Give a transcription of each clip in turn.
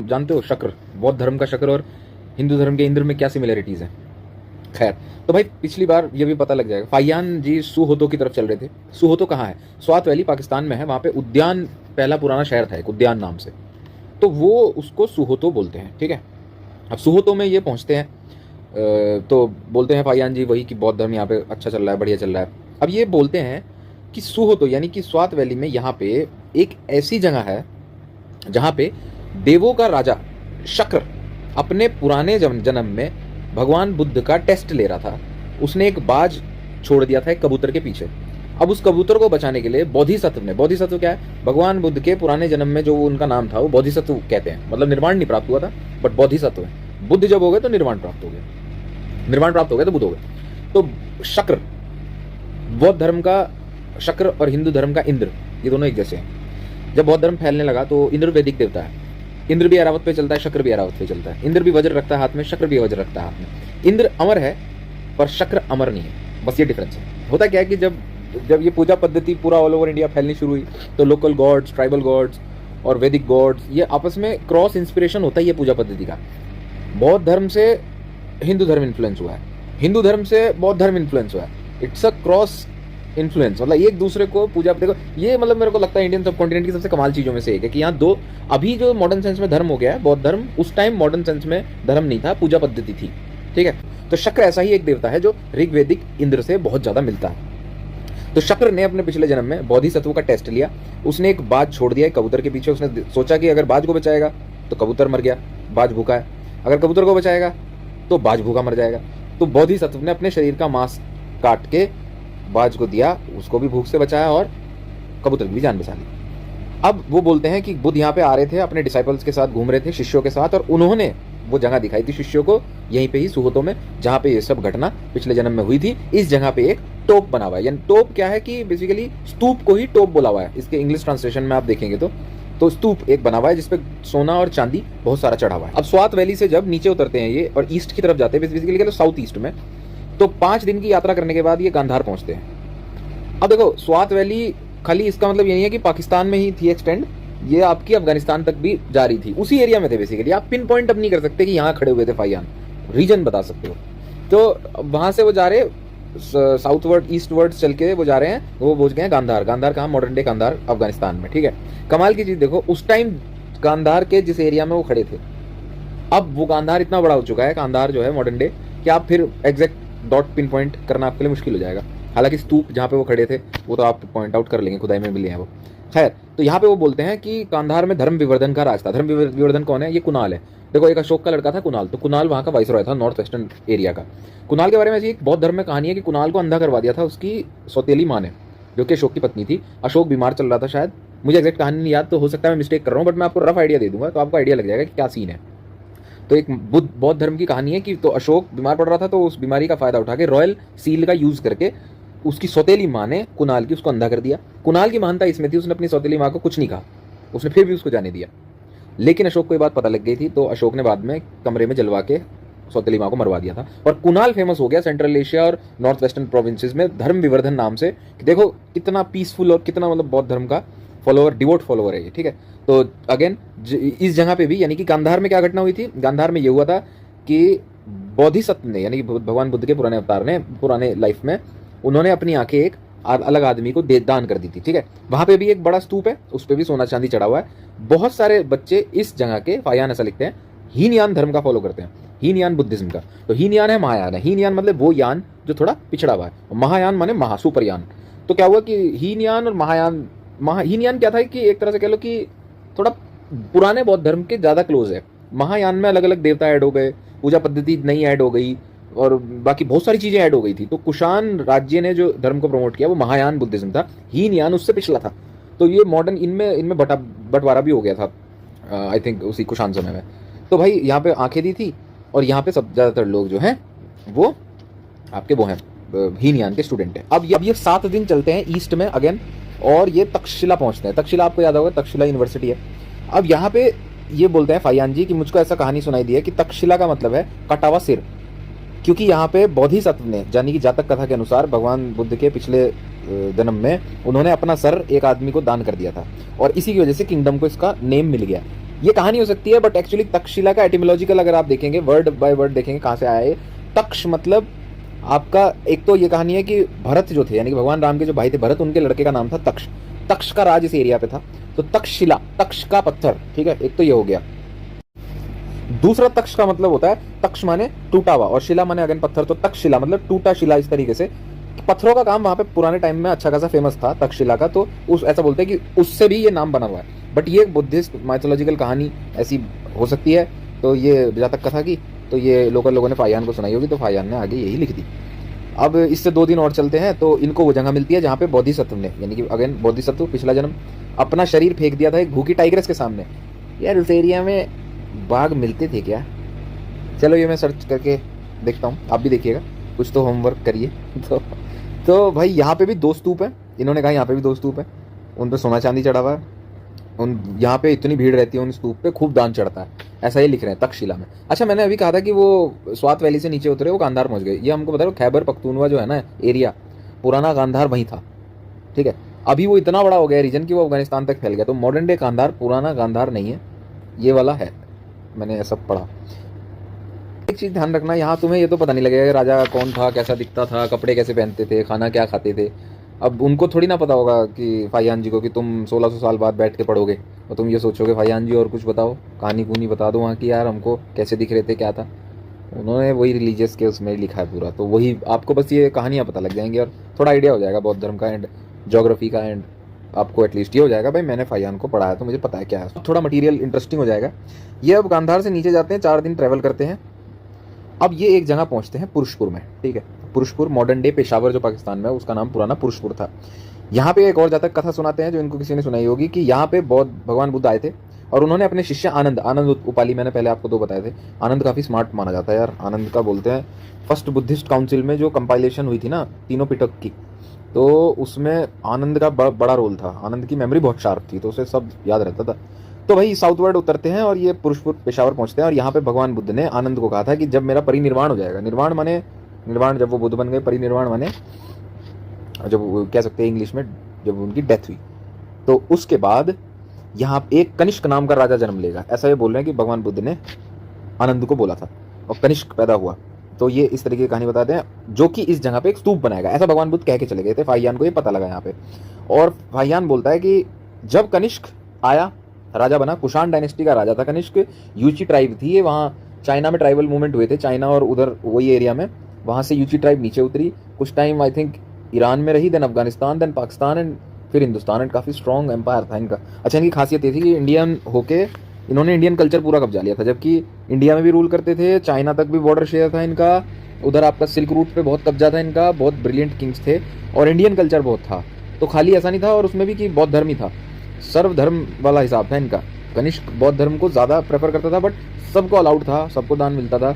जानते हो शक्र, बौद्ध धर्म का शक्र और हिंदू धर्म के इंद्र में क्या सिमिलरिटीज हैं। खैर, तो भाई पिछली बार ये भी पता लग जाएगा। फाहियान जी सुहोतो की तरफ चल रहे थे। सुहोतो कहाँ है? स्वात वैली पाकिस्तान में है। वहाँ पे उद्यान पहला पुराना शहर था एक उद्यान नाम से, तो वो उसको सुहोतो बोलते हैं। ठीक है, अब सुहोतो में ये पहुँचते हैं तो बोलते हैं फाहियान जी वही कि बौद्ध धर्म यहाँ पे अच्छा चल रहा है, बढ़िया चल रहा है। अब ये बोलते हैं कि सुहोतो यानी कि स्वात वैली में यहाँ पे एक ऐसी जगह है जहाँ पे देवों का राजा शक्र अपने पुराने जन्म में भगवान बुद्ध का टेस्ट ले रहा था। उसने एक बाज छोड़ दिया था एक कबूतर के पीछे। अब उस कबूतर को बचाने के लिए बोधिसत्व ने, बोधिसत्व क्या है? भगवान बुद्ध के पुराने जन्म में जो उनका नाम था वो बोधिसत्व कहते हैं, मतलब निर्वाण नहीं प्राप्त हुआ था बट बोधिसत्व है। बुद्ध जब हो गए तो निर्वाण प्राप्त हो गया, निर्वाण प्राप्त हो गया तो बुद्ध हो गए। तो शक्र, बौद्ध धर्म का शक्र और हिंदू धर्म का इंद्र, ये दोनों एक जैसे हैं। जब बौद्ध धर्म फैलने लगा तो इंद्र वैदिक देवता है। इंद्र भी ऐरावत पे चलता है, शक्र भी ऐरावत पे चलता है। इंद्र भी वज्र रखता है हाथ में, शक्र भी वज्र रखता है हाथ में। इंद्र अमर है पर शक्र अमर नहीं है, बस ये डिफरेंस है। होता क्या है कि जब ये पूजा पद्धति पूरा ऑल ओवर इंडिया फैलनी शुरू हुई तो लोकल गॉड्स, ट्राइबल गॉड्स और वैदिक गॉड्स, ये आपस में क्रॉस इंस्पिरेशन होता है ये पूजा पद्धति का। बौद्ध धर्म से हिंदू धर्म इन्फ्लुएंस हुआ है, हिंदू धर्म से बौद्ध धर्म इन्फ्लुएंस हुआ है। इट्स अ क्रॉस इन्फ्लुएंस, मतलब एक दूसरे को पूजा, देखो ये मतलब मेरे को लगता है इंडियन सब कॉन्टिनेंट की सबसे कमाल चीजों में से एक है कि यहाँ दो, अभी जो मॉडर्न सेंस में धर्म हो गया है बौद्ध धर्म, उस टाइम मॉडर्न सेंस में धर्म नहीं था, पूजा पद्धति थी। ठीक है, तो शक्र ऐसा ही एक देवता है जो ऋग्वेदिक इंद्र से बहुत ज्यादा मिलता है। तो शक्र ने अपने पिछले जन्म में बोधिसत्व का टेस्ट लिया। उसने एक बाज छोड़ दिया कबूतर के पीछे। उसने सोचा कि अगर बाज को बचाएगा तो कबूतर मर गया, बाज भूखा है, अगर कबूतर को बचाएगा तो बाज भूखा मर जाएगा। तो बोधिसत्व ने अपने शरीर का मांस काट के बाज को दिया, उसको भी भूख से बचाया और कबूतर की भी जान बचा ली। अब वो बोलते हैं कि बुद्ध यहाँ पे आ रहे थे, अपने डिसाइपल्स के साथ घूम रहे थे, शिष्यों के साथ, और उन्होंने वो जगह दिखाई थी शिष्यों को, यहीं पे ही सुहोतो में, जहाँ पे ये सब घटना पिछले जन्म में हुई थी। इस जगह पे एक टोप बना हुआ है। यानी टोप क्या है कि बेसिकली स्तूप को ही टोप बोला हुआ है। इसके इंग्लिश ट्रांसलेशन में आप देखेंगे तो स्तूप एक बना हुआ है जिसपे सोना और चांदी बहुत सारा चढ़ा हुआ है। अब स्वात वैली से जब नीचे उतरते हैं ये और ईस्ट की तरफ जाते हैं, बेसिकली साउथ ईस्ट में, तो 5 दिन की यात्रा करने के बाद ये गांधार पहुंचते हैं। अब देखो स्वात वैली खाली इसका मतलब ये नहीं है कि पाकिस्तान में ही थी एक्सटेंड, ये आपकी अफगानिस्तान तक भी जा रही थी, उसी एरिया में थे बेसिकली। आप पिन पॉइंट अब नहीं कर सकते कि यहाँ खड़े हुए थे फाहियान, रीजन बता सकते हो। तो वहां से वो जा रहे साउथ वर्ड ईस्ट वर्ड चल के वो जा रहे हैं, वो पहुंच गए गांधार। गांधार कहाँ? मॉडर्न डे गांधार अफगानिस्तान में। ठीक है, कमाल की चीज देखो, उस टाइम गांधार के जिस एरिया में वो खड़े थे, अब वो गांधार इतना बड़ा हो चुका है, गांधार जो है मॉडर्न डे, कि आप फिर एग्जैक्ट डॉट पिन पॉइंट करना आपके लिए मुश्किल हो जाएगा। हालांकि स्तूप जहाँ पे वो खड़े थे वो तो आप पॉइंट आउट कर लेंगे, खुदाई में मिले हैं वो। खैर, तो यहाँ पे वो बोलते हैं कि गांधार में धर्म विवर्धन का राज था। धर्म विवर्धन कौन है? ये कुणाल है। देखो एक अशोक का लड़का था कुणाल, तो कुणाल वहाँ का वाइसरॉय था नॉर्थ वेस्टर्न एरिया का। कुणाल के बारे में ऐसी एक बौद्ध धर्म में कहानी है कि कुणाल को अंधा करवा दिया था उसकी सौतेली माँ ने, जो कि अशोक की पत्नी थी। अशोक बीमार चल रहा था शायद, मुझे एग्जैक्ट कहानी नहीं याद, तो हो सकता है मैं मिस्टेक कर रहा हूँ, बट मैं आपको रफ आइडिया दे दूंगा तो आपको आइडिया लग जाएगा कि क्या सीन है। तो एक बौद्ध धर्म की कहानी है कि तो अशोक बीमार पड़ रहा था, तो उस बीमारी का फायदा उठा के रॉयल सील का यूज करके उसकी सौतेली माँ ने कुणाल की उसको अंधा कर दिया। कुणाल की महानता इसमें थी, उसने अपनी सौतेली माँ को कुछ नहीं कहा, उसने फिर भी उसको जाने दिया। लेकिन अशोक को ये बात पता लग गई थी, तो अशोक ने बाद में कमरे में जलवा के सौतेली माँ को मरवा दिया था। और कुणाल फेमस हो गया सेंट्रल एशिया और नॉर्थ वेस्टर्न प्रोविंसेस में धर्म विवर्धन नाम से, कि देखो कितना पीसफुल और कितना मतलब बौद्ध धर्म का फॉलोअर, डिवोट फॉलोअर है ये। ठीक है, तो अगेन इस जगह पे भी यानी कि गांधार में क्या घटना हुई थी? गांधार में ये हुआ था कि बोधिसत्व ने, यानी कि भगवान बुद्ध के पुराने अवतार ने, पुराने लाइफ में उन्होंने अपनी आंखें एक अलग आदमी को दान कर दी थी। ठीक है, वहां पे भी एक बड़ा स्तूप है, उस पर भी सोना चांदी चढ़ा हुआ है। बहुत सारे बच्चे इस जगह के, फाहियान ऐसा लिखते हैं, हीनयान धर्म का फॉलो करते हैं, हीनयान बुद्धिज्म का। तो हीनयान है, महायान है। हीनयान मतलब वो यान जो थोड़ा पिछड़ा हुआ है, महायान माने महा, सुपरयान। तो क्या हुआ कि हीनयान और महायान, हीनयान क्या था कि एक तरह से कह लो कि थोड़ा पुराने बौद्ध धर्म के ज्यादा क्लोज है। महायान में अलग अलग देवता ऐड हो गए, पूजा पद्धति नई ऐड हो गई और बाकी बहुत सारी चीजें ऐड हो गई थी। तो कुषाण राज्य ने जो धर्म को प्रमोट किया वो महायान बुद्धिज्म था, हीनयान उससे पिछला था। तो ये मॉडर्न इनमें बंटवारा भी हो गया था आई थिंक उसी कुषाण समय में। तो भाई यहाँ पे आंखें दी थी और यहाँ पे सब ज्यादातर लोग जो हैं वो आपके वो हैं हीनयान के स्टूडेंट हैं। अब ये 7 दिन चलते हैं ईस्ट में अगेन और ये तक्षशिला पहुंचते हैं। तक्षशिला आपको याद होगा, तक्षशिला यूनिवर्सिटी है। अब यहाँ पे ये बोलते हैं फाहियान जी कि मुझको ऐसा कहानी सुनाई दी है कि तक्षशिला का मतलब है कटा हुआ सिर, क्योंकि यहाँ पे बोधिसत्व ने, यानी कि जातक कथा के अनुसार भगवान बुद्ध के पिछले जन्म में उन्होंने अपना सर एक आदमी को दान कर दिया था और इसी की वजह से किंगडम को इसका नेम मिल गया। ये कहानी हो सकती है, बट एक्चुअली तक्षशिला का एटिमोलॉजिकल अगर आप देखेंगे, वर्ड बाय वर्ड देखेंगे कहाँ से आया है। तक्ष मतलब आपका, एक तो ये कहानी है कि भरत जो थे, यानी कि भगवान राम के जो भाई थे भरत, उनके लड़के का नाम था तक्ष। तक्ष का राज इस एरिया पे था, तो तक्षशिला, तक्ष का पत्थर, ठीक है, एक तो ये हो गया। दूसरा तक्ष का मतलब होता है, तक्ष माने टूटा हुआ और शिला माने अगेन पत्थर, तो तक्षशिला मतलब टूटा शिला। इस तरीके से पत्थरों का काम वहां पे पुराने टाइम में अच्छा खासा फेमस था तक्षशिला का, तो उस ऐसा बोलते हैं कि उससे भी ये नाम बना हुआ है। बट ये बुद्धिस्ट माइथोलॉजिकल कहानी ऐसी हो सकती है। तो ये जहाँ तक कथा की, तो ये लोकल लोगों ने फाहियान को सुनाई होगी, तो फाहियान ने आगे यही लिख दी। अब इससे 2 दिन और चलते हैं, तो इनको वो जगह मिलती है जहाँ पे बोधिसत्व ने, यानी कि अगेन बोधिसत्व पिछला जन्म, अपना शरीर फेंक दिया था एक भूखी टाइग्रेस के सामने। यार उस एरिया में बाघ मिलते थे क्या? चलो ये मैं सर्च करके देखता हूँ, आप भी देखिएगा, कुछ तो होमवर्क करिए। तो भाई यहाँ पे भी 2 स्तूप हैं, इन्होंने कहा यहाँ पे भी 2 स्तूप हैं, उन पर सोना चांदी चढ़ा हुआ है, उन यहाँ पे इतनी भीड़ रहती है उन स्तूप पे, खूब दान चढ़ता है, ऐसा ही लिख रहे हैं तक्षशिला में। अच्छा, मैंने अभी कहा था कि वो स्वात वैली से नीचे उतरे, वो गांधार पहुंच गए। ये हमको बता रहे, खैबर पख्तूनवा जो है ना एरिया, पुराना गांधार वहीं था, ठीक है। अभी वो इतना बड़ा हो गया रीजन कि वो अफगानिस्तान तक फैल गया, तो मॉडर्न डे गांधार पुराना गांधार नहीं है, ये वाला है, मैंने ऐसा पढ़ा। एक चीज़ ध्यान रखना, यहाँ तुम्हें ये तो पता नहीं लगेगा राजा कौन था, कैसा दिखता था, कपड़े कैसे पहनते थे, खाना क्या खाते थे। अब उनको थोड़ी ना पता होगा कि फाहियान जी को, कि तुम 1600 साल बाद बैठ के पढ़ोगे और तुम ये सोचोगे फाहियान जी और कुछ बताओ, कहानी कूनी बता दो वहाँ की, यार हमको कैसे दिख रहे थे, क्या था। उन्होंने वही रिलीजियस के उसमें लिखा है पूरा, तो वही आपको बस ये कहानियाँ पता लग जाएंगी और थोड़ा आइडिया हो जाएगा बौद्ध धर्म का एंड ज्योग्राफी का, एंड आपको एटलीस्ट ये हो जाएगा भाई मैंने फाहियान को पढ़ा है तो मुझे पता है क्या है, थोड़ा मटीरियल इंटरेस्टिंग हो जाएगा। ये अब गांधार से नीचे जाते हैं, 4 दिन ट्रैवल करते हैं। अब ये एक जगह पहुंचते हैं पुरुषपुर में, ठीक है। पुरुषपुर मॉडर्न डे पेशावर जो पाकिस्तान में है, उसका नाम पुराना पुरुषपुर था। यहाँ पे एक और जातक कथा सुनाते हैं जो इनको किसी ने सुनाई होगी, कि यहाँ पे बौद्ध भगवान बुद्ध आए थे और उन्होंने अपने शिष्य आनंद, आनंद उपाली, मैंने पहले आपको 2 बताए थे। आनंद काफ़ी स्मार्ट माना जाता है यार, आनंद का बोलते हैं फर्स्ट बुद्धिस्ट काउंसिल में जो कंपाइलेशन हुई थी ना तीनों पिटक की, तो उसमें आनंद का बड़ा रोल था। आनंद की मेमोरी बहुत शार्प थी, तो उसे सब याद रहता था। तो भाई साउथवर्ड उतरते हैं और ये पुरुषपुर पेशावर पहुंचते हैं, और यहाँ पे भगवान बुद्ध ने आनंद को कहा था कि जब मेरा परिनिर्वाण हो जाएगा, निर्वाण माने निर्वाण, जब वो बुद्ध बन गए, परिनिर्वाण माने जब वो कह सकते हैं इंग्लिश में, जब उनकी डेथ हुई, तो उसके बाद यहाँ एक कनिष्क नाम का राजा जन्म लेगा, ऐसा ये बोल रहे हैं कि भगवान बुद्ध ने आनंद को बोला था, और कनिष्क पैदा हुआ। तो ये इस तरीके की कहानी बताते हैं, जो कि इस जगह पे एक स्तूप बनाएगा, ऐसा भगवान बुद्ध कह के चले गए थे। फाहियान को ये पता लगा यहाँ पे, और फाहियान बोलता है कि जब कनिष्क आया, राजा बना, कुषाण डायनेस्टी का राजा था कनिष्क, यूची ट्राइब थी ये, वहाँ चाइना में ट्राइबल मूवमेंट हुए थे, चाइना और उधर वही एरिया में, वहाँ से यूची ट्राइब नीचे उतरी, कुछ टाइम आई थिंक ईरान में रही, then Afghanistan, then Pakistan, and फिर हिंदुस्तान, एंड काफ़ी स्ट्रॉन्ग एम्पायर था इनका। अच्छा, इनकी खासियत ये थी कि इंडियन होके इन्होंने इंडियन कल्चर पूरा कब्जा लिया था, जबकि इंडिया में भी रूल करते थे, चाइना तक भी बॉर्डर शेयर था इनका, उधर आपका सिल्क रूट पे बहुत कब्जा था इनका, बहुत ब्रिलियंट किंग्स थे, और इंडियन कल्चर बहुत था। तो खाली ऐसा नहीं था, और उसमें भी कि बौद्ध धर्म ही था, सर्वधर्म वाला हिसाब था इनका। कनिष्क बौद्ध धर्म को ज़्यादा प्रेफर करता था, बट सबको अलाउड था, सबको दान मिलता था।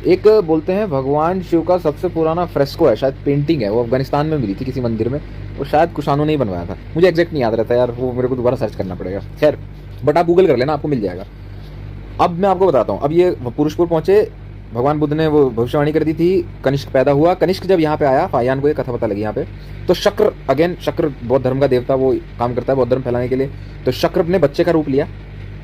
एक बोलते हैं भगवान शिव का सबसे पुराना फ्रेस्को है, शायद पेंटिंग है, वो अफगानिस्तान में मिली थी किसी मंदिर में, वो शायद कुषाणों ने ही बनवाया था, मुझे एग्जैक्ट नहीं याद रहता यार, वो मेरे को दोबारा सर्च करना पड़ेगा, खैर, बट आप गूगल कर लेना, आपको मिल जाएगा। अब मैं आपको बताता हूँ, अब ये पुरुषपुर पहुंचे, भगवान बुद्ध ने वो भविष्यवाणी कर दी थी, कनिष्क पैदा हुआ। कनिष्क जब यहाँ पे आया, फाहियान को ये कथा पता लगी यहाँ पे, तो शक्र, अगेन शक्र बौद्ध धर्म का देवता, वो काम करता है बौद्ध धर्म फैलाने के लिए, तो शक्र ने बच्चे का रूप लिया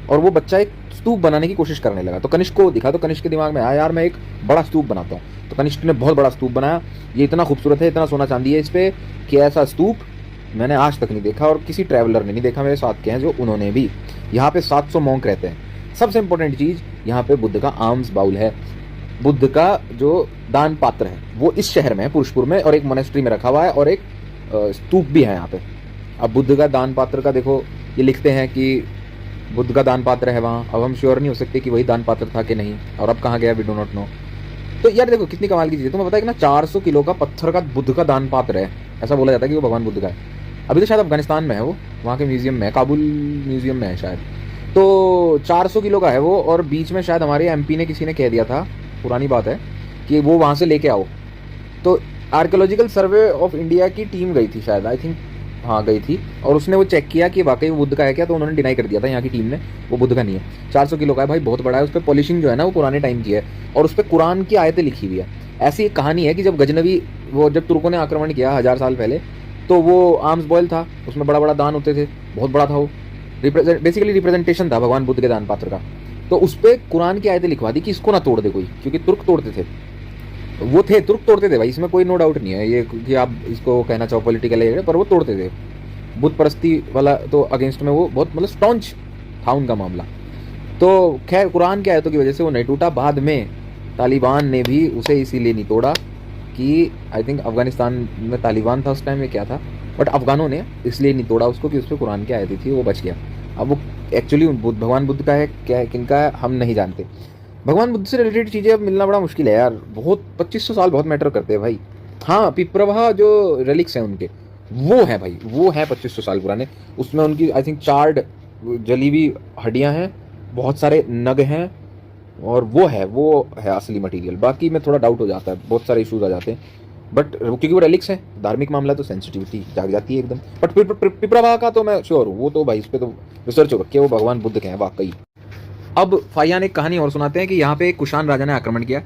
और वो बच्चा एक स्तूप बनाने की कोशिश करने लगा। तो कनिष्क को दिखा, तो कनिष्क के दिमाग में आया यार मैं एक बड़ा स्तूप बनाता हूँ, तो कनिष्क ने बहुत बड़ा स्तूप बनाया। ये इतना खूबसूरत है, इतना सोना चांदी है इस पर, कि ऐसा स्तूप मैंने आज तक नहीं देखा, और किसी ट्रैवलर ने नहीं देखा, मेरे साथ के हैं जो, उन्होंने भी। यहाँ पे 700 मॉन्क रहते हैं। सबसे इंपॉर्टेंट चीज़, यहाँ पे बुद्ध का आर्म्स बाउल है, बुद्ध का जो दान पात्र है वो इस शहर में है, पुरुषपुर में, और एक मोनेस्ट्री में रखा हुआ है, और एक स्तूप भी है यहाँ पे। अब बुद्ध का दान पात्र का देखो, ये लिखते हैं कि बुद्ध का दान पात्र है वहाँ, अब हम श्योर नहीं हो सकते कि वही दान पात्र था कि नहीं, और अब कहाँ गया वी डो नॉट नो। तो यार देखो कितनी कमाल की चीज़ है, तुम्हें पता है कि ना 400 किलो का पत्थर का बुद्ध का दान पात्र है, ऐसा बोला जाता है कि वो भगवान बुद्ध का है। अभी तो शायद अफगानिस्तान में है वो, वहाँ के म्यूजियम में, काबुल म्यूजियम में है शायद। तो 400 किलो का है वो, और बीच में शायद हमारे एमपी ने किसी ने कह दिया था, पुरानी बात है, कि वो वहाँ से लेके आओ। तो आर्कियोलॉजिकल सर्वे ऑफ इंडिया की टीम गई थी शायद, आई थिंक, हाँ गई थी, और उसने वो चेक किया कि वाकई वो बुद्ध का है क्या, तो उन्होंने डिनाई कर दिया था यहाँ की टीम ने, वो बुद्ध का नहीं है। 400 किलो का है भाई, बहुत बड़ा है। उस पर पॉलिशिंग जो है ना वो पुराने टाइम की है, और उस पर कुरान की आयतें लिखी हुई है। ऐसी एक कहानी है कि जब गजनवी, वो जब तुर्कों ने आक्रमण किया 1000 साल पहले, तो वो आर्म्स बॉयल था, उसमें बड़ा बड़ा दान होते थे, बहुत बड़ा था वो, बेसिकली रिप्रेजेंटेशन था भगवान बुद्ध के दान पात्र का। तो उस पर कुरान की आयतें लिखवा दी कि इसको ना तोड़ दे कोई, क्योंकि तुर्क तोड़ते थे, वो थे तुर्क तोड़ते थे भाई, इसमें कोई नो डाउट नहीं है ये कि आप इसको कहना चाहो पॉलिटिकल है, पर वो तोड़ते थे। बुद्ध परस्ती वाला तो अगेंस्ट में वो बहुत मतलब स्टॉन्च था उनका मामला। तो खैर कुरान की आयतों की वजह से वो नहीं टूटा। बाद में तालिबान ने भी उसे इसीलिए नहीं तोड़ा कि आई थिंक अफगानिस्तान में तालिबान था उस टाइम में क्या था, बट अफगानों ने इसलिए नहीं तोड़ा उसको कि उस पर कुरान की आयतें थी, वो बच गया। अब वो एक्चुअली भगवान बुद्ध का है क्या है किनका है हम नहीं जानते। भगवान बुद्ध से रिलेटेड चीज़ें अब मिलना बड़ा मुश्किल है यार, बहुत 2500 साल बहुत मैटर करते हैं भाई। हाँ पिप्रभा जो रेलिक्स हैं उनके वो है भाई, वो है 2500 साल पुराने, उसमें उनकी आई थिंक चार्ड जली हुई हड्डियाँ हैं, बहुत सारे नग हैं, और वो है असली मटेरियल। बाकी में थोड़ा डाउट हो जाता है, बहुत सारे इशूज आ जाते हैं, बट क्योंकि वो रेलिक्स है धार्मिक मामला तो सेंसिटिविटी जाग जाती है एकदम। बट पिप्रभा का तो मैं श्योर हूँ, वो तो भाई इस पर तो रिसर्च हो रखी है, वो भगवान बुद्ध के हैं वाकई। अब फाहियान एक कहानी और सुनाते हैं कि यहाँ पे एक कुषाण राजा ने आक्रमण किया।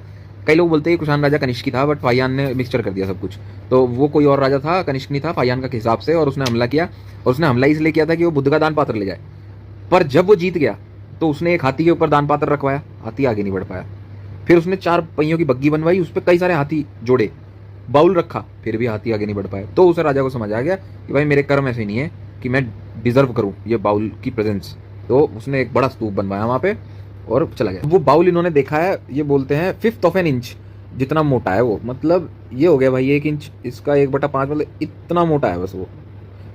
कई लोग बोलते हैं कुषाण राजा कनिष्क था, बट फाहियान ने मिक्सचर कर दिया सब कुछ, तो वो कोई और राजा था, कनिष्क नहीं था फाहियान का हिसाब से, और उसने हमला किया। और उसने हमला इसलिए किया था कि वो बुद्ध का दान पात्र ले जाए। पर जब वो जीत गया तो उसने एक हाथी के ऊपर दान पात्र रखवाया, हाथी आगे नहीं बढ़ पाया। फिर उसने 4 पहियों की बग्गी बनवाई, उस पर कई सारे हाथी जोड़े, बाउल रखा, फिर भी हाथी आगे नहीं बढ़ पाया। तो उस राजा को समझ आ गया कि भाई मेरे कर्म ऐसे नहीं है कि मैं डिजर्व करूँ ये बाउल की प्रेजेंस। तो उसने एक बड़ा स्तूप बनवाया वहाँ पे और चला गया। वो बाउल इन्होंने देखा है, ये बोलते हैं 1/5 ऑफ एन इंच जितना मोटा है वो, मतलब ये हो गया भाई 1 इंच, इसका 1/5 मतलब इतना मोटा है बस, वो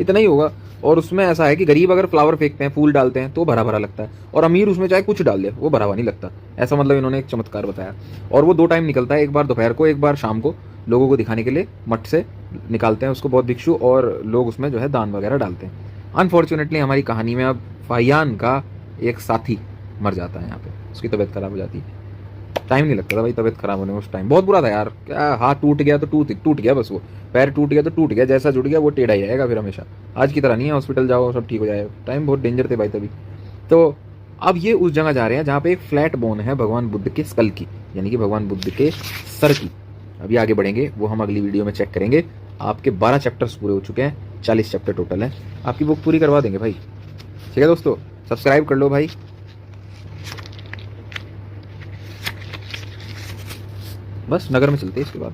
इतना ही होगा। और उसमें ऐसा है कि गरीब अगर फ्लावर फेंकते हैं, फूल डालते हैं तो भरा भरा लगता है, और अमीर उसमें चाहे कुछ डाल दे वो भरा हुआ नहीं लगता। ऐसा मतलब इन्होंने एक चमत्कार बताया। और वो 2 टाइम निकलता है, एक बार दोपहर को एक बार शाम को, लोगों को दिखाने के लिए मठ से निकालते हैं उसको बहुत भिक्षु, और लोग उसमें जो है दान वगैरह डालते हैं। अनफॉर्चुनेटली हमारी कहानी में अब फाहियान का एक साथी मर जाता है यहाँ पे, उसकी तबीयत खराब हो जाती है। टाइम नहीं लगता था भाई तबीयत खराब होने में, उस टाइम बहुत बुरा था यार। क्या हाथ टूट गया तो टूट गया बस, वो पैर टूट गया तो टूट गया, जैसा जुड़ गया वो टेढ़ा ही रहेगा फिर हमेशा। आज की तरह नहीं है हॉस्पिटल जाओ सब ठीक हो जाएगा, टाइम बहुत डेंजर थे भाई तभी। तो अब ये उस जगह जा रहे हैं जहाँ पे एक फ्लैट बोन है भगवान बुद्ध के स्कल की, यानी कि भगवान बुद्ध के सर की। अभी आगे बढ़ेंगे, वो हम अगली वीडियो में चेक करेंगे। आपके 12 चैप्टर्स पूरे हो चुके हैं, 40 चैप्टर टोटल है, आपकी बुक पूरी करवा देंगे भाई। ठीक है दोस्तों, सब्सक्राइब कर लो भाई। बस नगर में चलते हैं इसके बाद।